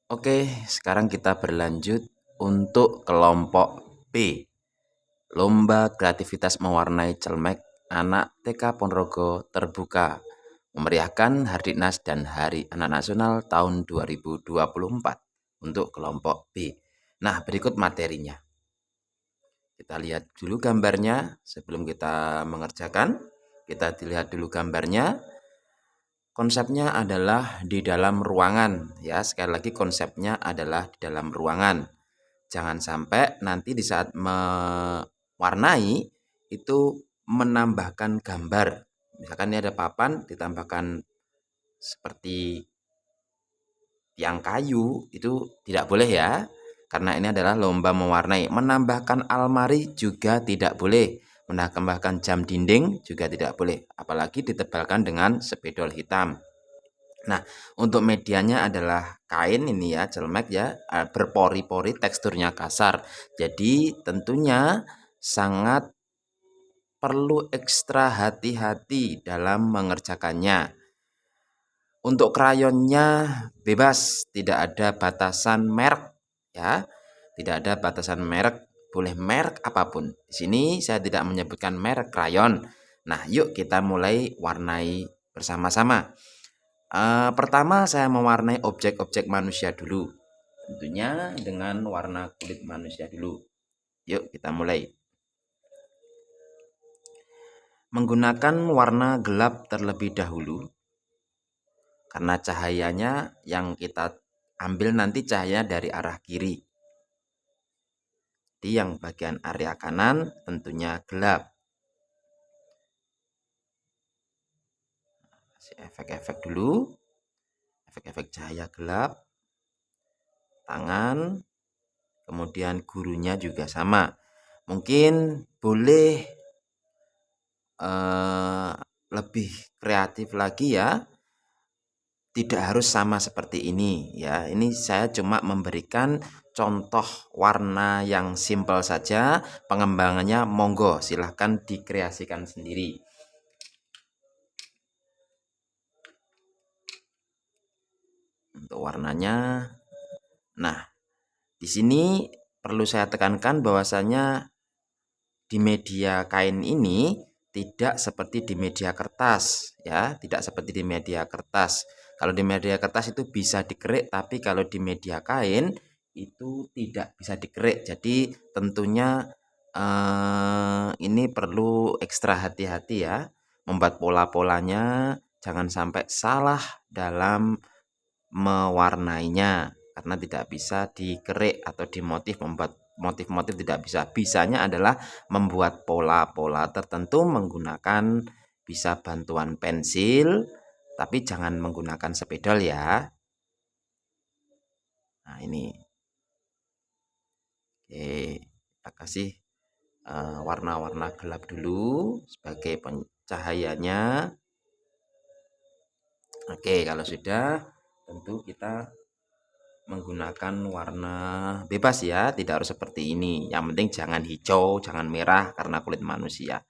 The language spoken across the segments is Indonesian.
Oke, sekarang kita berlanjut untuk kelompok B. Lomba kreativitas mewarnai Celmek anak TK Ponorogo terbuka. Memeriahkan Hardiknas dan Hari Anak Nasional tahun 2024 untuk kelompok B. Nah, berikut materinya. Kita lihat dulu gambarnya sebelum kita mengerjakan. Kita lihat dulu gambarnya. Konsepnya adalah di dalam ruangan ya. Sekali lagi konsepnya adalah di dalam ruangan. Jangan sampai nanti di saat mewarnai itu menambahkan gambar. Misalkan ini ada papan ditambahkan seperti tiang kayu, itu tidak boleh ya. Karena ini adalah lomba mewarnai. Menambahkan almari juga tidak boleh. Menambahkan jam dinding juga tidak boleh. Apalagi ditebalkan dengan spidol hitam. Nah, untuk medianya adalah kain ini ya, Celmek ya, berpori-pori, teksturnya kasar. Jadi tentunya sangat perlu ekstra hati-hati dalam mengerjakannya. Untuk krayonnya bebas, tidak ada batasan merek ya. Tidak ada batasan merek, boleh merek apapun. Di sini saya tidak menyebutkan merek krayon. Nah, yuk kita mulai warnai bersama-sama. Pertama saya mewarnai objek-objek manusia dulu. Tentunya dengan warna kulit manusia dulu. Yuk kita mulai. Menggunakan warna gelap terlebih dahulu. Karena cahayanya yang kita ambil nanti cahaya dari arah kiri. Di yang bagian area kanan tentunya gelap. Kasih efek-efek dulu. Efek-efek cahaya gelap. Tangan. Kemudian gurunya juga sama. Mungkin boleh lebih kreatif lagi ya. Tidak harus sama seperti ini ya. Ini saya cuma memberikan contoh warna yang simpel saja. Pengembangannya monggo silahkan dikreasikan sendiri. Untuk warnanya. Nah, di sini perlu saya tekankan bahwasanya di media kain ini tidak seperti di media kertas ya, tidak seperti di media kertas. Kalau di media kertas itu bisa dikerik, tapi kalau di media kain itu tidak bisa dikerik. Jadi tentunya ini perlu ekstra hati-hati ya, membuat pola-polanya jangan sampai salah dalam mewarnainya karena tidak bisa dikerik atau dimotif, membuat motif-motif tidak bisa. Bisanya adalah membuat pola-pola tertentu menggunakan bisa bantuan pensil, tapi jangan menggunakan spidol ya. Nah ini, oke, kita kasih warna-warna gelap dulu sebagai pencahayanya. Oke, kalau sudah tentu kita menggunakan warna bebas ya, tidak harus seperti ini. Yang penting jangan hijau, jangan merah karena kulit manusia.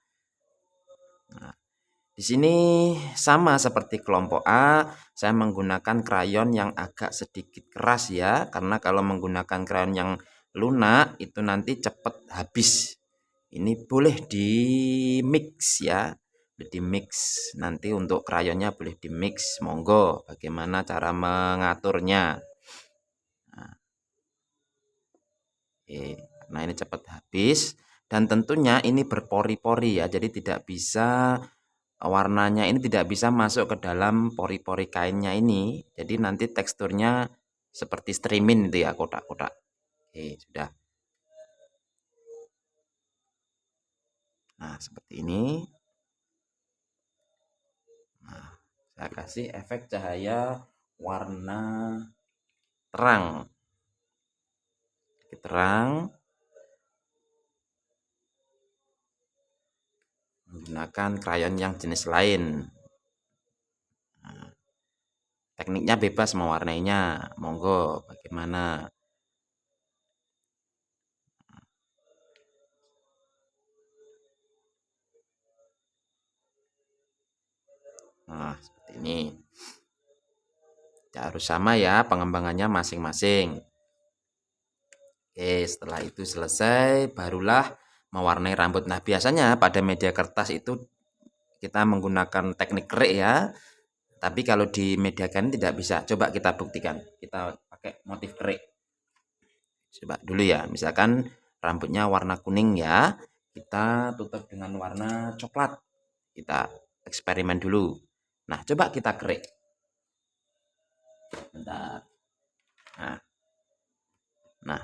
Nah, di sini sama seperti kelompok A, saya menggunakan krayon yang agak sedikit keras ya, karena kalau menggunakan krayon yang lunak itu nanti cepat habis. Ini boleh di mix ya, di mix nanti untuk krayonnya boleh di mix, monggo. Bagaimana cara mengaturnya? Nah ini cepat habis dan tentunya ini berpori-pori ya, jadi tidak bisa warnanya ini tidak bisa masuk ke dalam pori-pori kainnya ini. Jadi nanti teksturnya seperti streaming itu ya, kotak-kotak. Oke, sudah. Nah, seperti ini. Nah, saya kasih efek cahaya warna terang. Terang menggunakan krayon yang jenis lain. Nah, tekniknya bebas mewarnainya, monggo bagaimana. Nah, seperti ini. Tidak harus sama ya pengembangannya masing-masing. Oke, setelah itu selesai, barulah mewarnai rambut. Nah, biasanya pada media kertas itu kita menggunakan teknik kerik ya. Tapi kalau di media kain tidak bisa. Coba kita buktikan. Kita pakai motif kerik. Coba dulu ya. Misalkan rambutnya warna kuning ya. Kita tutup dengan warna coklat. Kita eksperimen dulu. Nah, coba kita kerik. Bentar. Nah,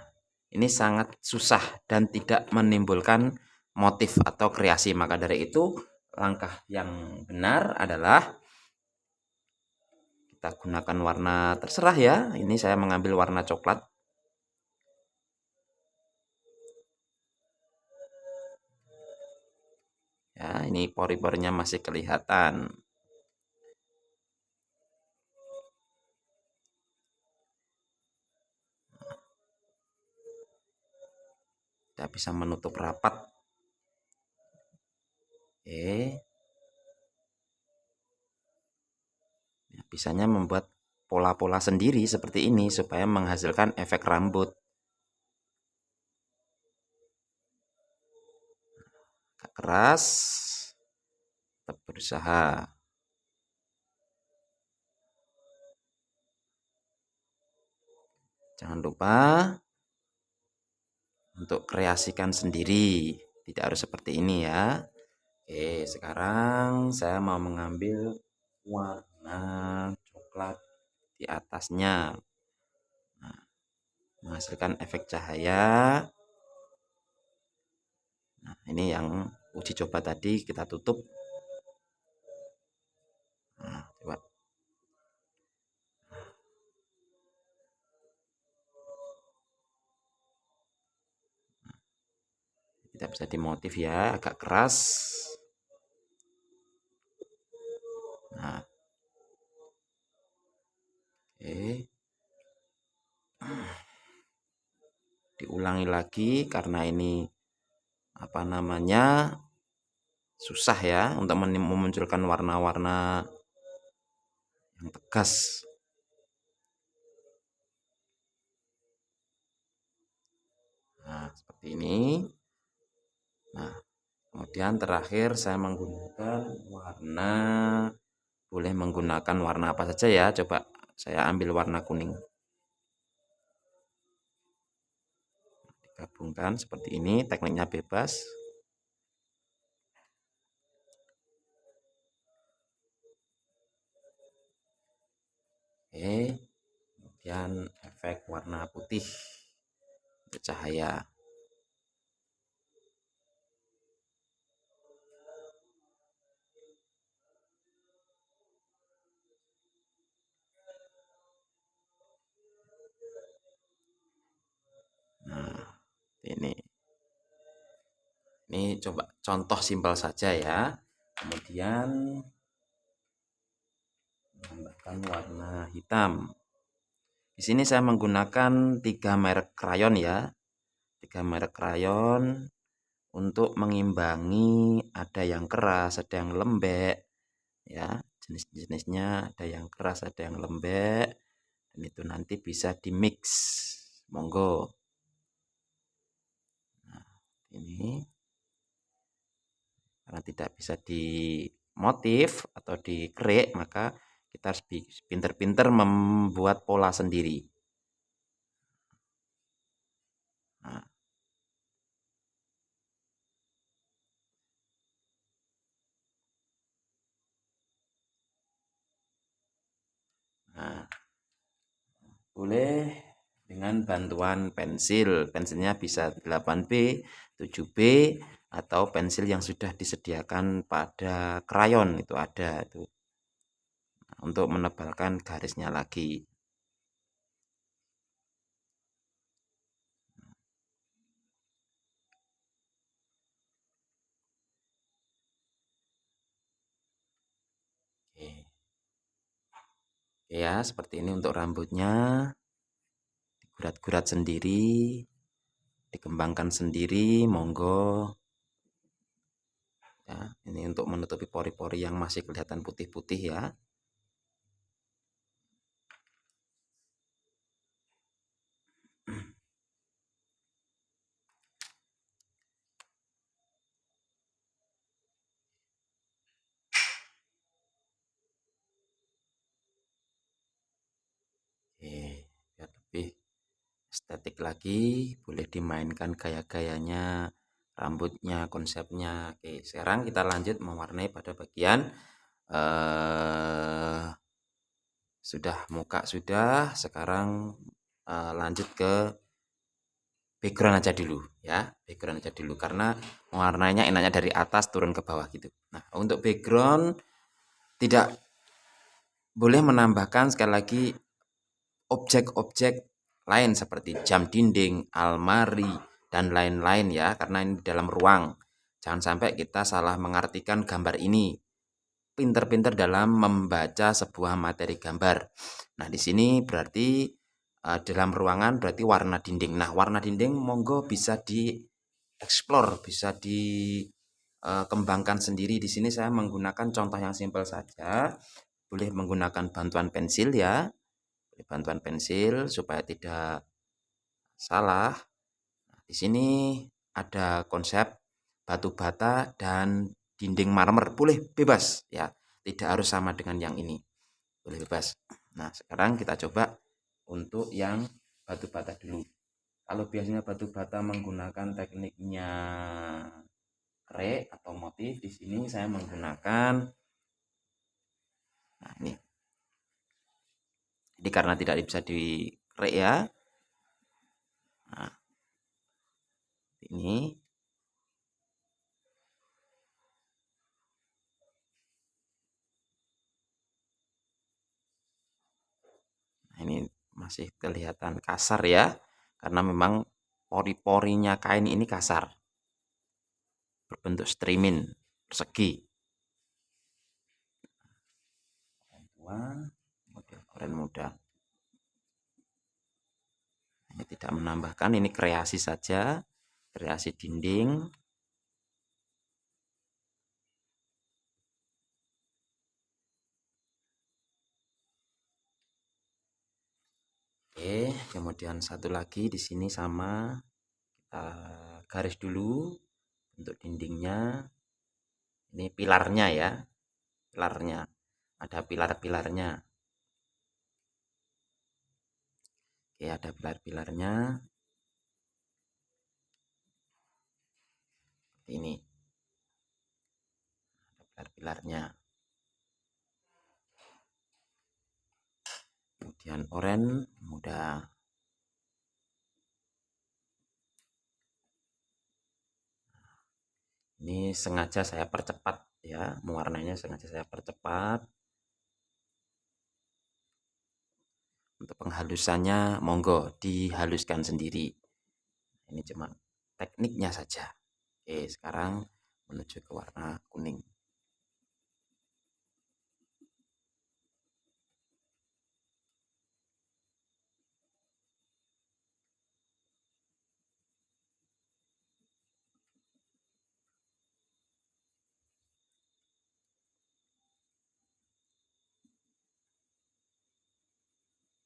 ini sangat susah dan tidak menimbulkan motif atau kreasi. Maka dari itu, langkah yang benar adalah kita gunakan warna terserah ya. Ini saya mengambil warna coklat. Ya, ini pori-porinya masih kelihatan. Kita bisa menutup rapat. Oke. Ya, bisanya membuat pola-pola sendiri seperti ini supaya menghasilkan efek rambut. Agak keras. Tetap berusaha. Jangan lupa untuk kreasikan sendiri. Tidak harus seperti ini ya. Oke, sekarang saya mau mengambil warna coklat di atasnya. Nah, menghasilkan efek cahaya. Nah, ini yang uji coba tadi kita tutup. Nah, coba. Tidak bisa dimotif ya, agak keras. Nah, oke. Diulangi lagi karena ini apa namanya susah ya untuk memunculkan warna-warna yang tegas. Nah, seperti ini. Nah, kemudian terakhir saya menggunakan warna, boleh menggunakan warna apa saja ya. Coba saya ambil warna kuning. Digabungkan seperti ini, tekniknya bebas. Oke, kemudian efek warna putih untuk cahaya. Nah, ini coba contoh simpel saja ya. Kemudian menambahkan warna hitam. Di sini saya menggunakan 3 merek krayon ya. 3 merek krayon untuk mengimbangi, ada yang keras, ada yang lembek ya. Jenis-jenisnya ada yang keras, ada yang lembek. Dan itu nanti bisa di-mix. Monggo. Nah, ini karena tidak bisa dimotif atau dikerik, maka kita harus pinter-pinter membuat pola sendiri. Nah, nah, boleh dengan bantuan pensil. Pensilnya bisa 8B, 7B, atau pensil yang sudah disediakan pada krayon itu ada itu. Nah, untuk menebalkan garisnya lagi. Oke. Oke ya, seperti ini untuk rambutnya. Gurat-gurat sendiri, dikembangkan sendiri, monggo. Ya, ini untuk menutupi pori-pori yang masih kelihatan putih-putih ya. lebih estetik lagi, boleh dimainkan gaya-gayanya, rambutnya, konsepnya. Oke, sekarang kita lanjut mewarnai pada bagian eh, sudah muka sudah, sekarang lanjut ke background aja dulu ya, background aja dulu karena mewarnainya enaknya dari atas turun ke bawah gitu. Nah, untuk background tidak boleh menambahkan sekali lagi objek-objek lain seperti jam dinding, almari, dan lain-lain ya, karena ini di dalam ruang. Jangan sampai kita salah mengartikan gambar ini. Pinter-pinter dalam membaca sebuah materi gambar. Nah, di sini berarti dalam ruangan berarti warna dinding. Nah, warna dinding monggo bisa dieksplor, bisa dikembangkan sendiri. Di sini saya menggunakan contoh yang simpel saja. Boleh menggunakan bantuan pensil ya. Bantuan pensil supaya tidak salah. Nah, di sini ada konsep batu bata dan dinding marmer. Boleh bebas ya. Tidak harus sama dengan yang ini. Boleh bebas. Nah, sekarang kita coba untuk yang batu bata dulu. Kalau biasanya batu bata menggunakan tekniknya kre atau motif, di sini saya menggunakan nah ini. Jadi karena tidak bisa di kre ya. Nah, ini ini masih kelihatan kasar ya, karena memang pori-porinya kain ini kasar, berbentuk streamin, persegi. Model oren muda. Ini tidak menambahkan, ini kreasi saja, kreasi dinding. Oke, kemudian satu lagi di sini sama kita garis dulu untuk dindingnya. Ini pilarnya ya, pilarnya. Ada pilar-pilarnya. Oke, ada pilar-pilarnya. Ini ada pilar-pilarnya. Kemudian oranye muda. Ini sengaja saya percepat ya, mewarnainya sengaja saya percepat. Untuk penghalusannya monggo dihaluskan sendiri. Ini cuma tekniknya saja. Oke, sekarang menuju ke warna kuning.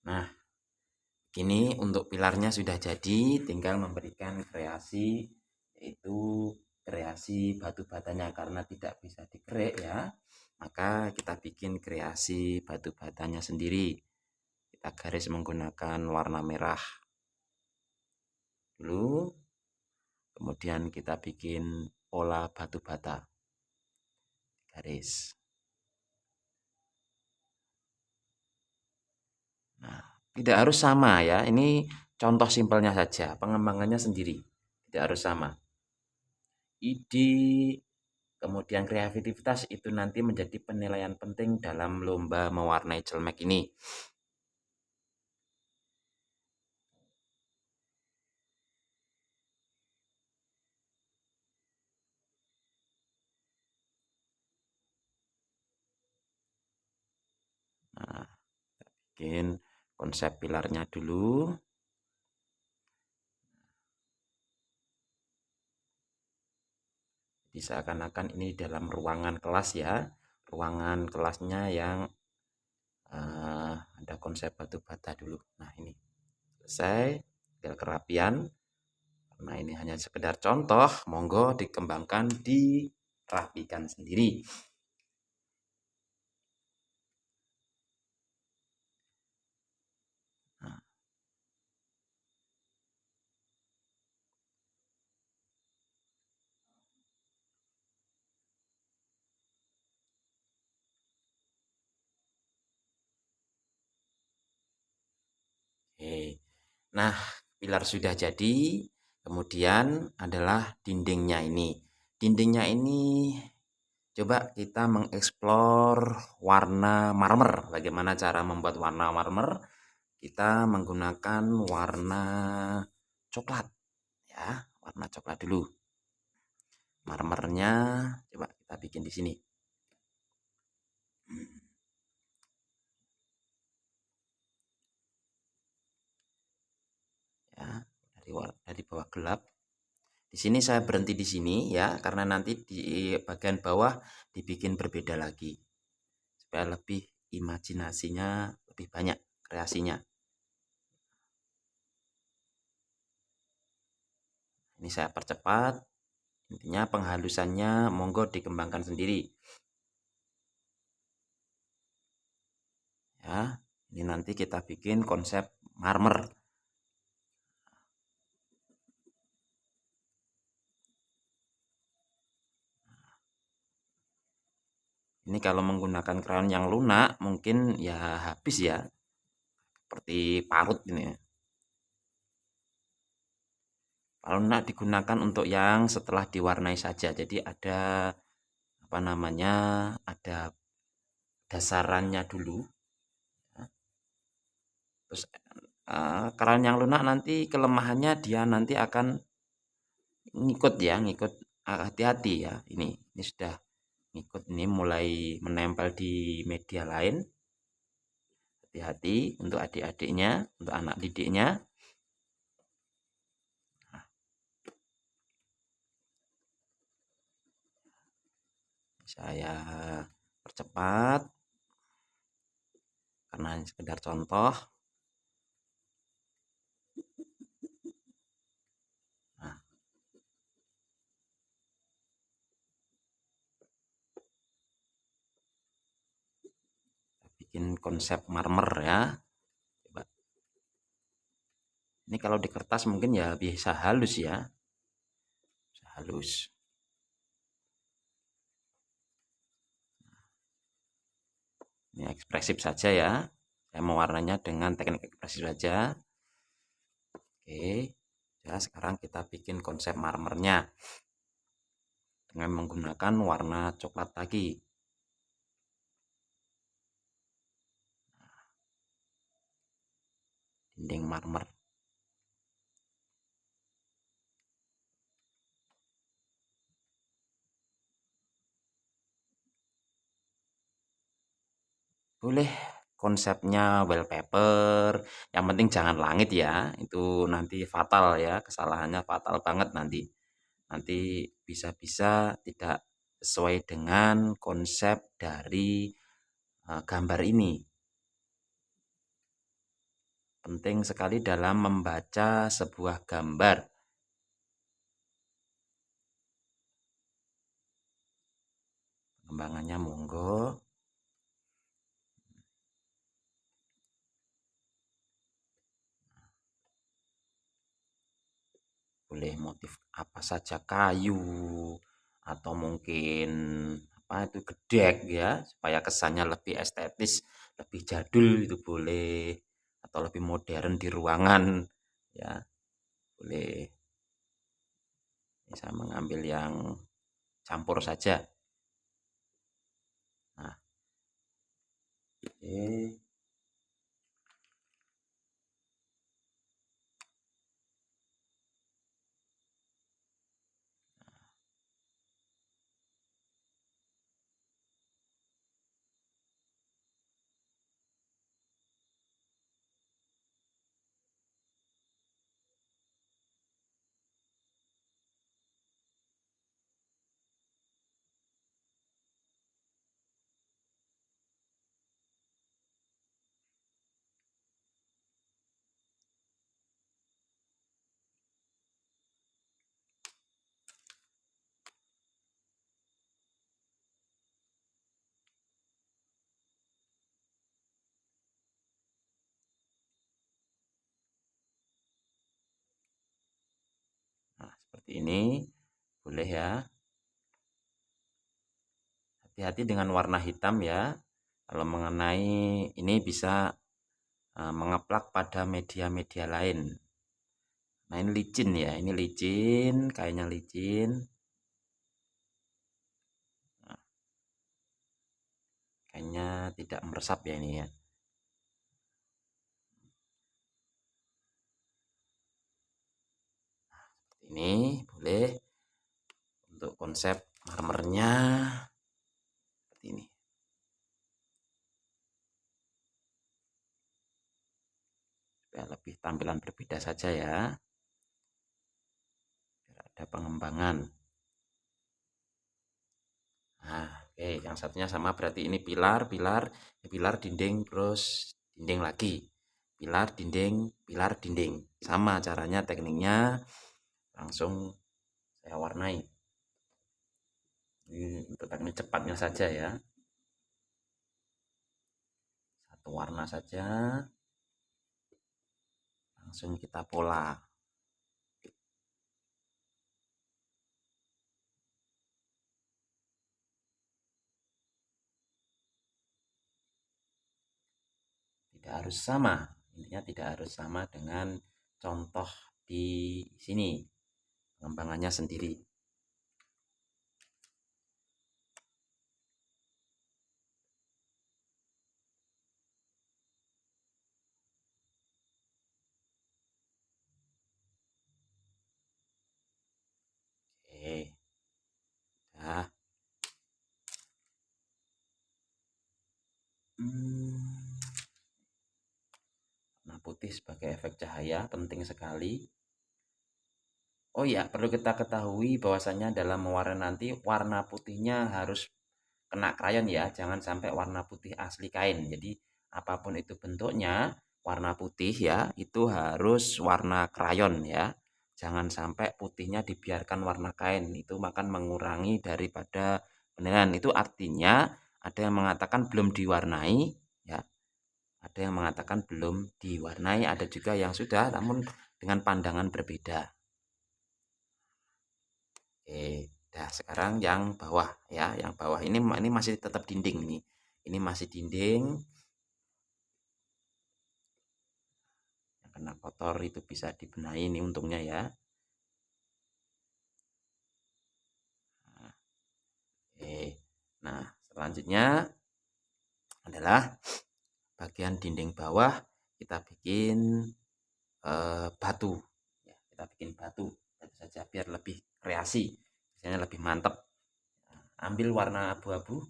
Nah, kini untuk pilarnya sudah jadi, tinggal memberikan kreasi, yaitu kreasi batu batanya karena tidak bisa dikerek ya. Maka kita bikin kreasi batu batanya sendiri. Kita garis menggunakan warna merah dulu. Kemudian kita bikin pola batu bata. Garis. Nah, tidak harus sama ya. Ini contoh simpelnya saja. Pengembangannya sendiri. Tidak harus sama. Ide, kemudian kreativitas itu nanti menjadi penilaian penting dalam lomba mewarnai celmek ini. Nah, bikin konsep pilarnya dulu. Jadi seakan-akan ini dalam ruangan kelas ya. Ruangan kelasnya yang ada konsep batu bata dulu. Nah, ini selesai, tinggal kerapian. Karena ini hanya sekedar contoh, monggo dikembangkan, dirapikan sendiri. Nah, Nah, pilar sudah jadi, kemudian adalah dindingnya ini. Dindingnya ini coba kita mengeksplor warna marmer. Bagaimana cara membuat warna marmer? Kita menggunakan warna coklat ya, warna coklat dulu. Marmernya coba kita bikin di sini. Ya, dari bawah gelap. Di sini saya berhenti di sini ya, karena nanti di bagian bawah dibikin berbeda lagi. Supaya lebih imajinasinya lebih banyak kreasinya. Ini saya percepat. Intinya penghalusannya monggo dikembangkan sendiri. Ya, ini nanti kita bikin konsep marmer. Ini kalau menggunakan krayon yang lunak mungkin ya habis ya, seperti parut ini ya. Kalau lunak digunakan untuk yang setelah diwarnai saja. Jadi ada apa namanya? Ada dasarannya dulu. Terus krayon yang lunak nanti kelemahannya dia nanti akan ngikut ya, ngikut. Hati-hati ya. Ini sudah ngikut, ini mulai menempel di media lain. Hati-hati untuk adik-adiknya, untuk anak didiknya. Saya percepat karena ini sekedar contoh. Nah, bikin konsep marmer ya. Coba. Ini kalau di kertas mungkin ya bisa halus ya. Bisa halus. Ini ekspresif saja ya. Saya mewarnanya dengan teknik ekspresif saja. Oke. Ya, sekarang kita bikin konsep marmernya dengan menggunakan warna coklat lagi. Dinding marmer. Boleh konsepnya wallpaper, yang penting jangan langit ya, itu nanti fatal ya, kesalahannya fatal banget nanti. Nanti bisa-bisa tidak sesuai dengan konsep dari gambar ini. Penting sekali dalam membaca sebuah gambar. Pengembangannya monggo. Boleh motif apa saja, kayu atau mungkin apa itu gedek ya, supaya kesannya lebih estetis, lebih jadul itu boleh, atau lebih modern di ruangan ya, boleh. Bisa mengambil yang campur saja. Nah, oke. Nah, seperti ini boleh ya. Hati-hati dengan warna hitam ya. Kalau mengenai ini bisa mengeplak pada media-media lain. Nah, ini licin ya, ini licin, kayaknya licin. Nah, kayaknya tidak meresap ya ini ya. Ini boleh untuk konsep marmernya seperti ini. Supaya lebih tampilan berbeda saja ya. Biar ada pengembangan. Nah, oke, yang satunya sama berarti ini pilar, pilar, pilar, dinding, terus dinding lagi. Pilar, pilar, dinding. Sama caranya, tekniknya langsung saya warnai. Ini untuk teknik cepatnya saja ya. Satu warna saja. Langsung kita pola. Tidak harus sama. Intinya tidak harus sama dengan contoh di sini. Pengembangannya sendiri. Oke. Nah. Warna putih sebagai efek cahaya penting sekali. Oh iya, perlu kita ketahui bahwasanya dalam mewarna nanti warna putihnya harus kena krayon ya, jangan sampai warna putih asli kain. Jadi apapun itu bentuknya, warna putih ya, itu harus warna krayon ya. Jangan sampai putihnya dibiarkan warna kain, itu akan mengurangi daripada penilaian. Itu artinya ada yang mengatakan belum diwarnai ya. Ada yang mengatakan belum diwarnai, ada juga yang sudah namun dengan pandangan berbeda. Oke, nah sekarang yang bawah ya, yang bawah ini masih tetap dinding nih. Ini masih dinding. Yang kena kotor itu bisa dibenahi ini untungnya ya. Nah, oke. Nah, selanjutnya adalah bagian dinding bawah kita bikin batu. Ya, kita bikin batu saja biar lebih kreasi, biasanya lebih mantap. Nah, ambil warna abu-abu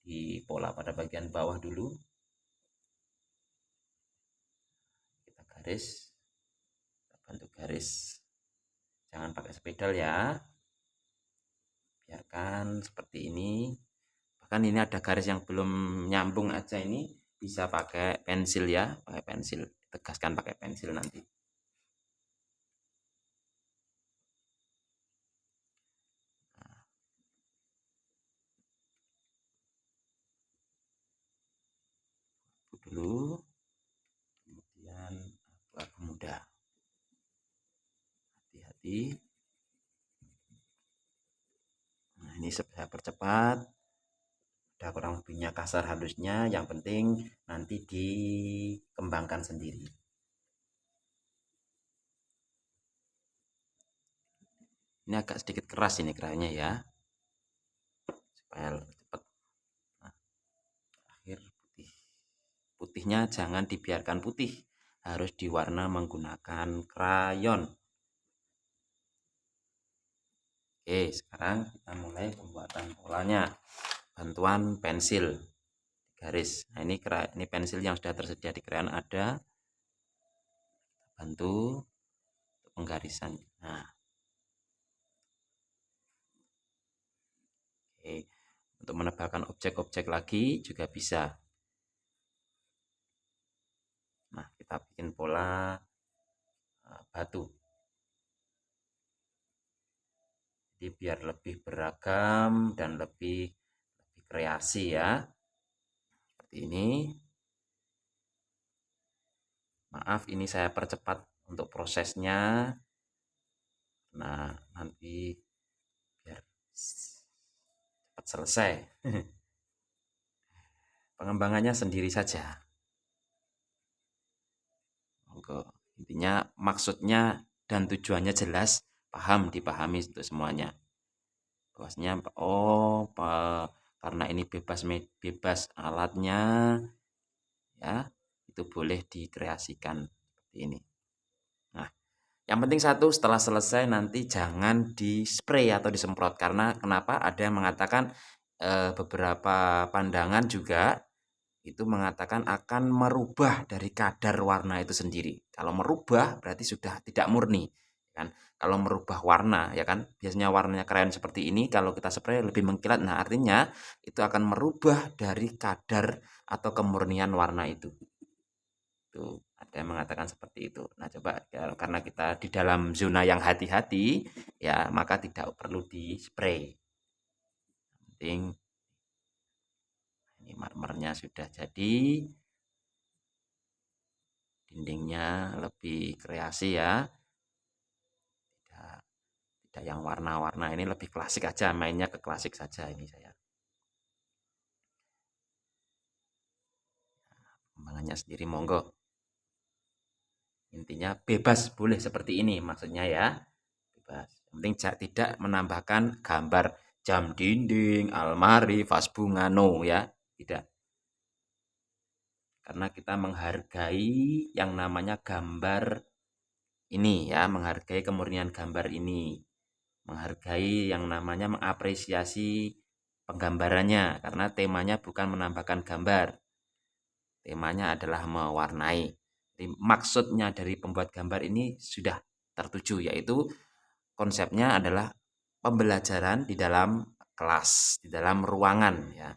di pola pada bagian bawah dulu. Kita garis, kita bantu garis. Jangan pakai spidol ya. Biarkan seperti ini. Bahkan ini ada garis yang belum nyambung aja ini bisa pakai pensil ya, pakai pensil. Tegaskan pakai pensil nanti. Dulu kemudian abu muda, hati-hati. Nah, ini saya percepat, ada kurang lebihnya kasar halusnya, yang penting nanti dikembangkan sendiri. Ini agak sedikit keras ini kerahnya ya, supaya cepat. Nah, akhir putih, putihnya jangan dibiarkan putih, harus diwarna menggunakan krayon. Oke, sekarang kita mulai pembuatan polanya. Bantuan pensil garis. Nah, ini pensil yang sudah tersedia di krayon ada. Bantu untuk penggarisan. Nah, oke. Untuk menebalkan objek-objek lagi juga bisa. Nah, kita bikin pola batu. Jadi biar lebih beragam dan lebih kreasi ya. Seperti ini. Maaf, ini saya percepat untuk prosesnya. Nah, nanti biar cepat selesai. Pengembangannya sendiri saja. monggo. Intinya maksudnya dan tujuannya jelas, dipahami itu semuanya. Bahwasanya karena ini bebas alatnya ya, itu boleh dikreasikan seperti ini. Nah, yang penting satu, setelah selesai nanti jangan di-spray atau disemprot, karena kenapa? Ada yang mengatakan beberapa pandangan juga itu mengatakan akan merubah dari kadar warna itu sendiri. Kalau merubah berarti sudah tidak murni, kan? Kalau merubah warna, ya kan? Biasanya warnanya keren seperti ini, kalau kita spray lebih mengkilat. Nah, artinya itu akan merubah dari kadar atau kemurnian warna itu. Tuh, ada yang mengatakan seperti itu. Nah, coba karena kita di dalam zona yang hati-hati, ya maka tidak perlu di-spray. Penting ini marmernya sudah jadi, dindingnya lebih kreasi ya. Tidak yang warna-warna, ini lebih klasik aja, mainnya ke klasik saja ini saya. Kembangannya sendiri monggo. Intinya bebas boleh seperti ini maksudnya ya. Bebas. Yang penting tidak menambahkan gambar jam dinding, almari, vas bunga, no ya. Tidak. Karena kita menghargai yang namanya gambar ini ya, menghargai kemurnian gambar ini. Menghargai yang namanya mengapresiasi penggambarannya, karena temanya bukan menambahkan gambar. Temanya adalah mewarnai. Jadi, maksudnya dari pembuat gambar ini sudah tertuju, yaitu konsepnya adalah pembelajaran di dalam kelas, di dalam ruangan ya.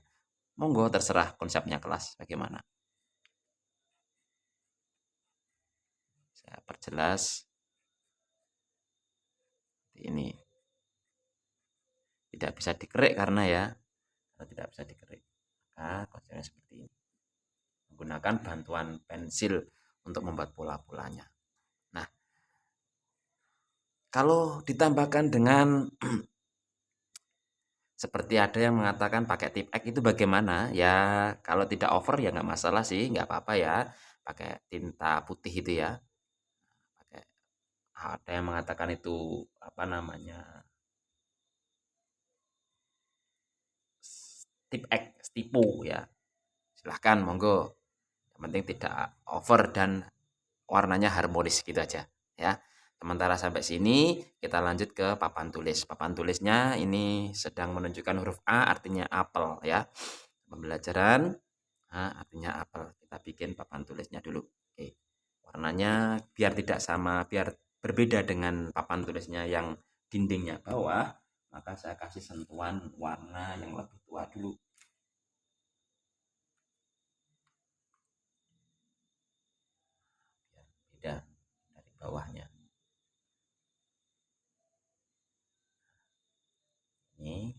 Monggo terserah konsepnya kelas bagaimana. Saya perjelas ini. Tidak bisa dikerik karena ya, kalau tidak bisa dikerik. Maka konsepnya seperti ini. Menggunakan bantuan pensil untuk membuat pola-polanya. Nah, kalau ditambahkan dengan seperti ada yang mengatakan pakai tip X itu bagaimana? Ya, kalau tidak over ya nggak masalah sih, nggak apa-apa ya. Pakai tinta putih itu ya. Pakai, ada yang mengatakan itu apa namanya? Tip X, tipu ya. Silahkan, monggo. Yang penting tidak over dan warnanya harmonis gitu aja ya. Sementara sampai sini kita lanjut ke papan tulis. Papan tulisnya ini sedang menunjukkan huruf A artinya apel ya. Pembelajaran A artinya apel. Kita bikin papan tulisnya dulu. Oke. Warnanya biar tidak sama, biar berbeda dengan papan tulisnya yang dindingnya bawah, maka saya kasih sentuhan warna yang lebih tua dulu. Biar beda dari bawahnya. Ini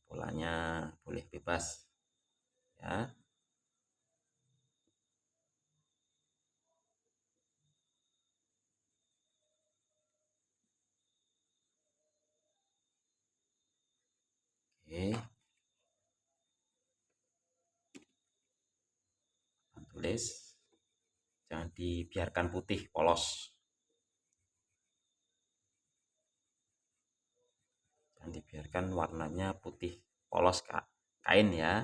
polanya boleh bebas ya. Oke, tulis, jangan dibiarkan putih polos, jangan dibiarkan warnanya putih polos kak kain ya,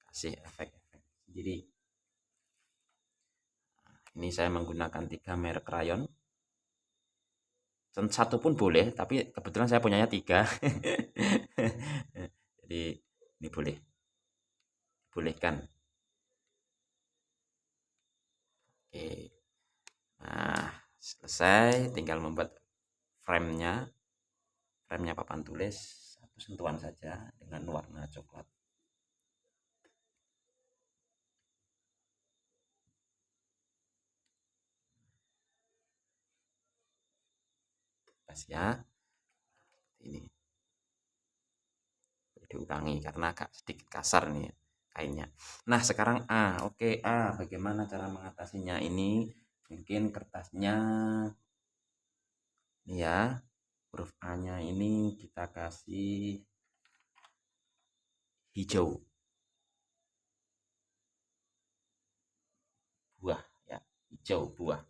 kasih efek-efek sendiri. Ini saya menggunakan 3 merek krayon. Satu pun boleh, tapi kebetulan saya punyanya 3. Jadi ini bolehkan. Oke. Nah, selesai, tinggal membuat frame-nya. Frame-nya papan tulis, satu sentuhan saja dengan warna coklat. Pas ya. Ini diulangi karena agak sedikit kasar nih kainnya. Nah, sekarang A. Oke, A. Bagaimana cara mengatasinya ini? Mungkin kertasnya ini ya. Huruf A-nya ini kita kasih hijau. Buah ya. hijau, buah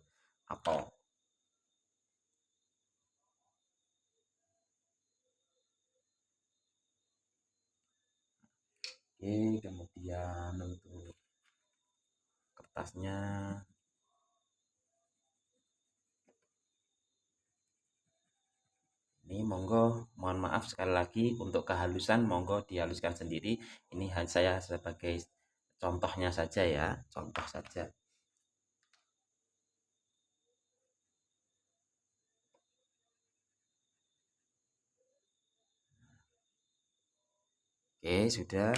apel. Oke, kemudian untuk kertasnya ini monggo, mohon maaf sekali lagi untuk kehalusan monggo dihaluskan sendiri. Ini hanya saya sebagai contohnya saja ya, contoh saja. Oke, sudah.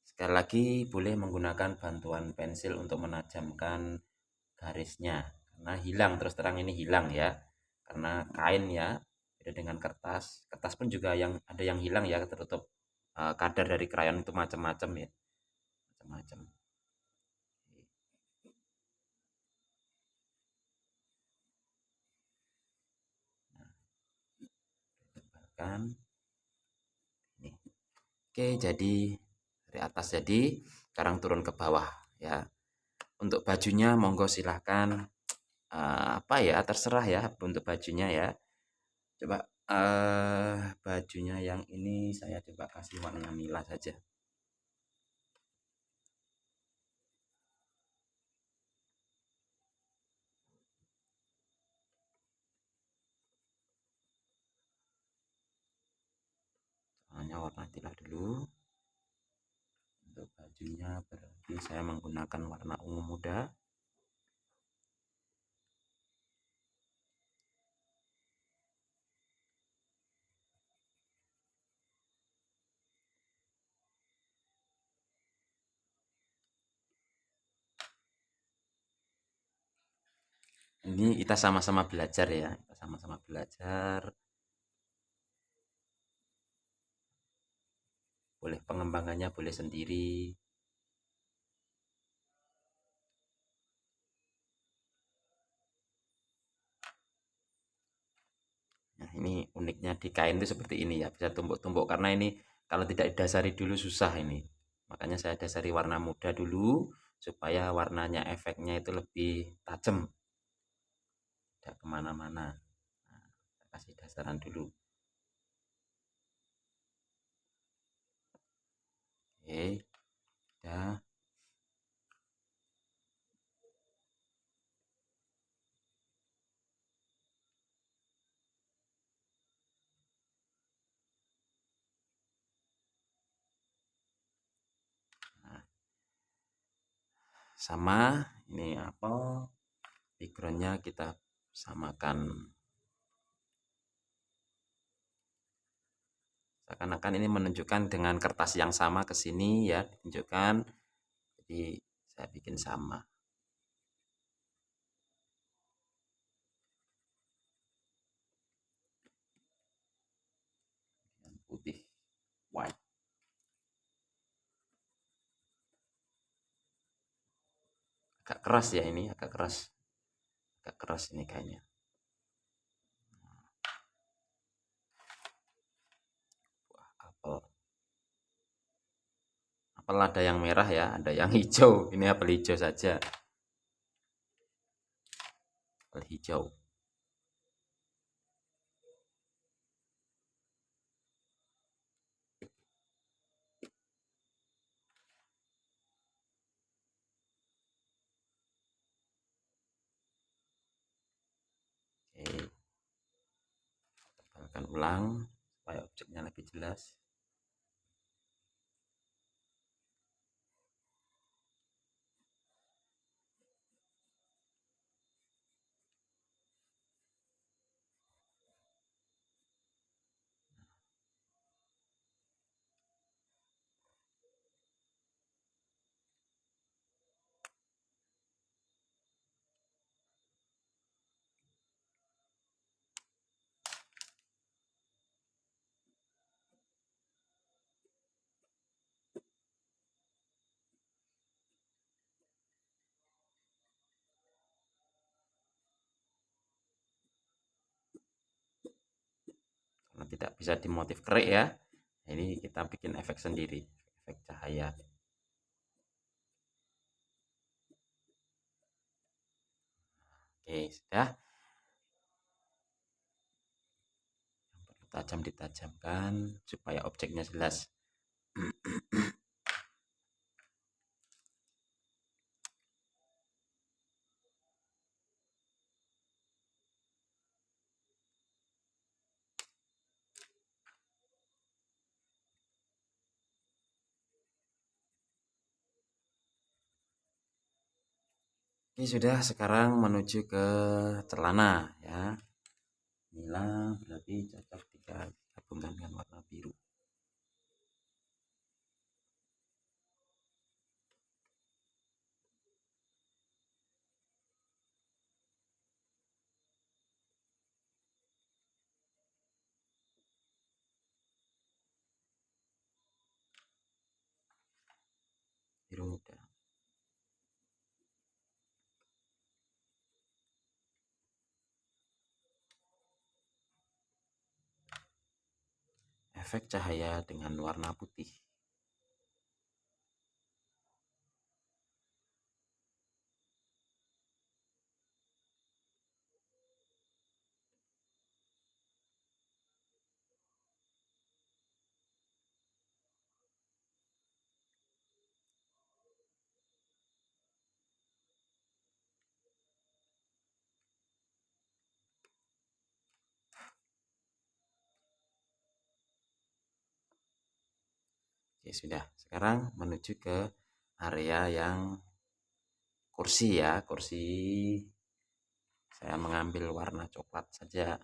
Sekali lagi boleh menggunakan bantuan pensil untuk menajamkan garisnya. Karena hilang, terus terang ini hilang ya. Karena kain ya, beda dengan kertas. Kertas pun juga yang ada yang hilang ya, tertutup kadar dari krayon itu macam-macam ya, macam-macam. Tebalkan ini. Oke, jadi dari atas jadi, sekarang turun ke bawah ya. Untuk bajunya monggo silahkan apa ya, terserah ya untuk bajunya ya. Coba bajunya yang ini saya coba kasih warna nila saja. Hanya warna nila dulu. Untuk bajunya berarti saya menggunakan warna ungu muda. Ini kita sama-sama belajar ya, kita sama-sama belajar. Boleh pengembangannya boleh sendiri. Nah, ini uniknya di kain itu seperti ini ya, bisa tumpuk-tumpuk karena ini kalau tidak didasari dulu susah ini. Makanya saya dasari warna muda dulu supaya warnanya efeknya itu lebih tajam, tidak kemana-mana. Nah, saya kasih dasaran dulu. Oke, udah. Nah, sama ini apel, backgroundnya kita samakan. Seakan-akan ini menunjukkan dengan kertas yang sama ke sini ya, ditunjukkan. Jadi saya bikin sama. Yang putih, white. Agak keras ya ini, agak keras. Agak keras ini kayaknya. Wah, apel. Apel ada yang merah ya, ada yang hijau. Ini apel hijau saja. Apel hijau. Oke, tebalkan ulang supaya objeknya lebih jelas. Karena tidak bisa dimotif kerik ya. Ini kita bikin efek sendiri, efek cahaya. Oke, sudah. Tajam ditajamkan supaya objeknya jelas. Ini sudah, sekarang menuju ke celana ya. Inilah berarti cocok jika gabungkan dengan warna biru. Biru muda. Efek cahaya dengan warna putih. Oke, sudah. Sekarang menuju ke area yang kursi ya, kursi. Saya mengambil warna coklat saja.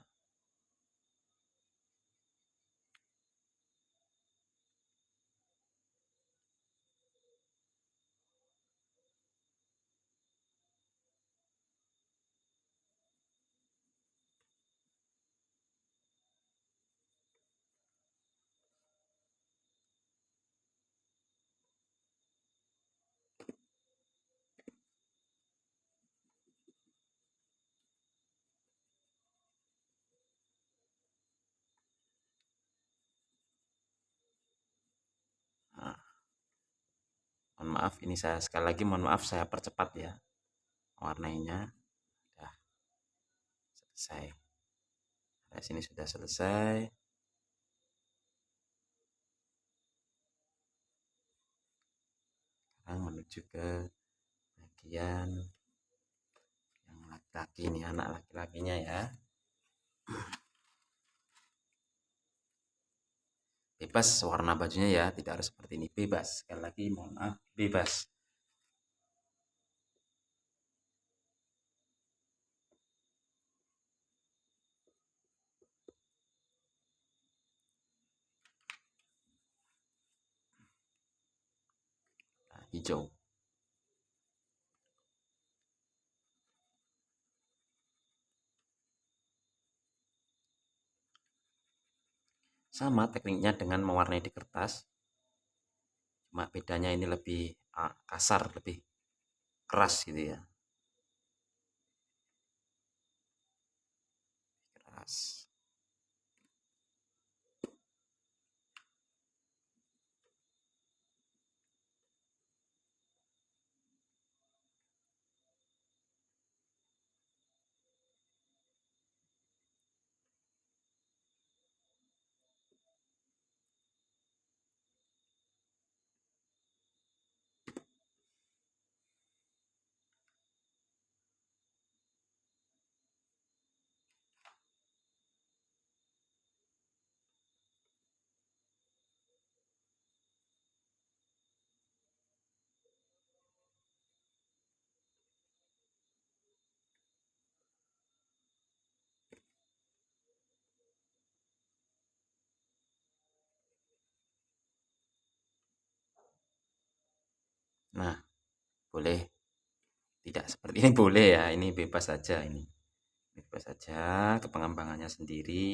Nah, mohon maaf, ini saya sekali lagi mohon maaf, saya percepat ya warnanya. Sudah selesai. Nah, sini sudah selesai. Sekarang menuju ke bagian yang laki-laki, ini anak laki-lakinya ya. Bebas warna bajunya ya, tidak harus seperti ini, bebas. Sekali lagi mohon maaf, bebas. Nah, hijau. Sama tekniknya dengan mewarnai di kertas, cuma bedanya ini lebih kasar, lebih keras gitu ya. Keras. Nah, boleh tidak seperti ini boleh ya, ini bebas saja ini. Bebas saja ke pengembangannya sendiri.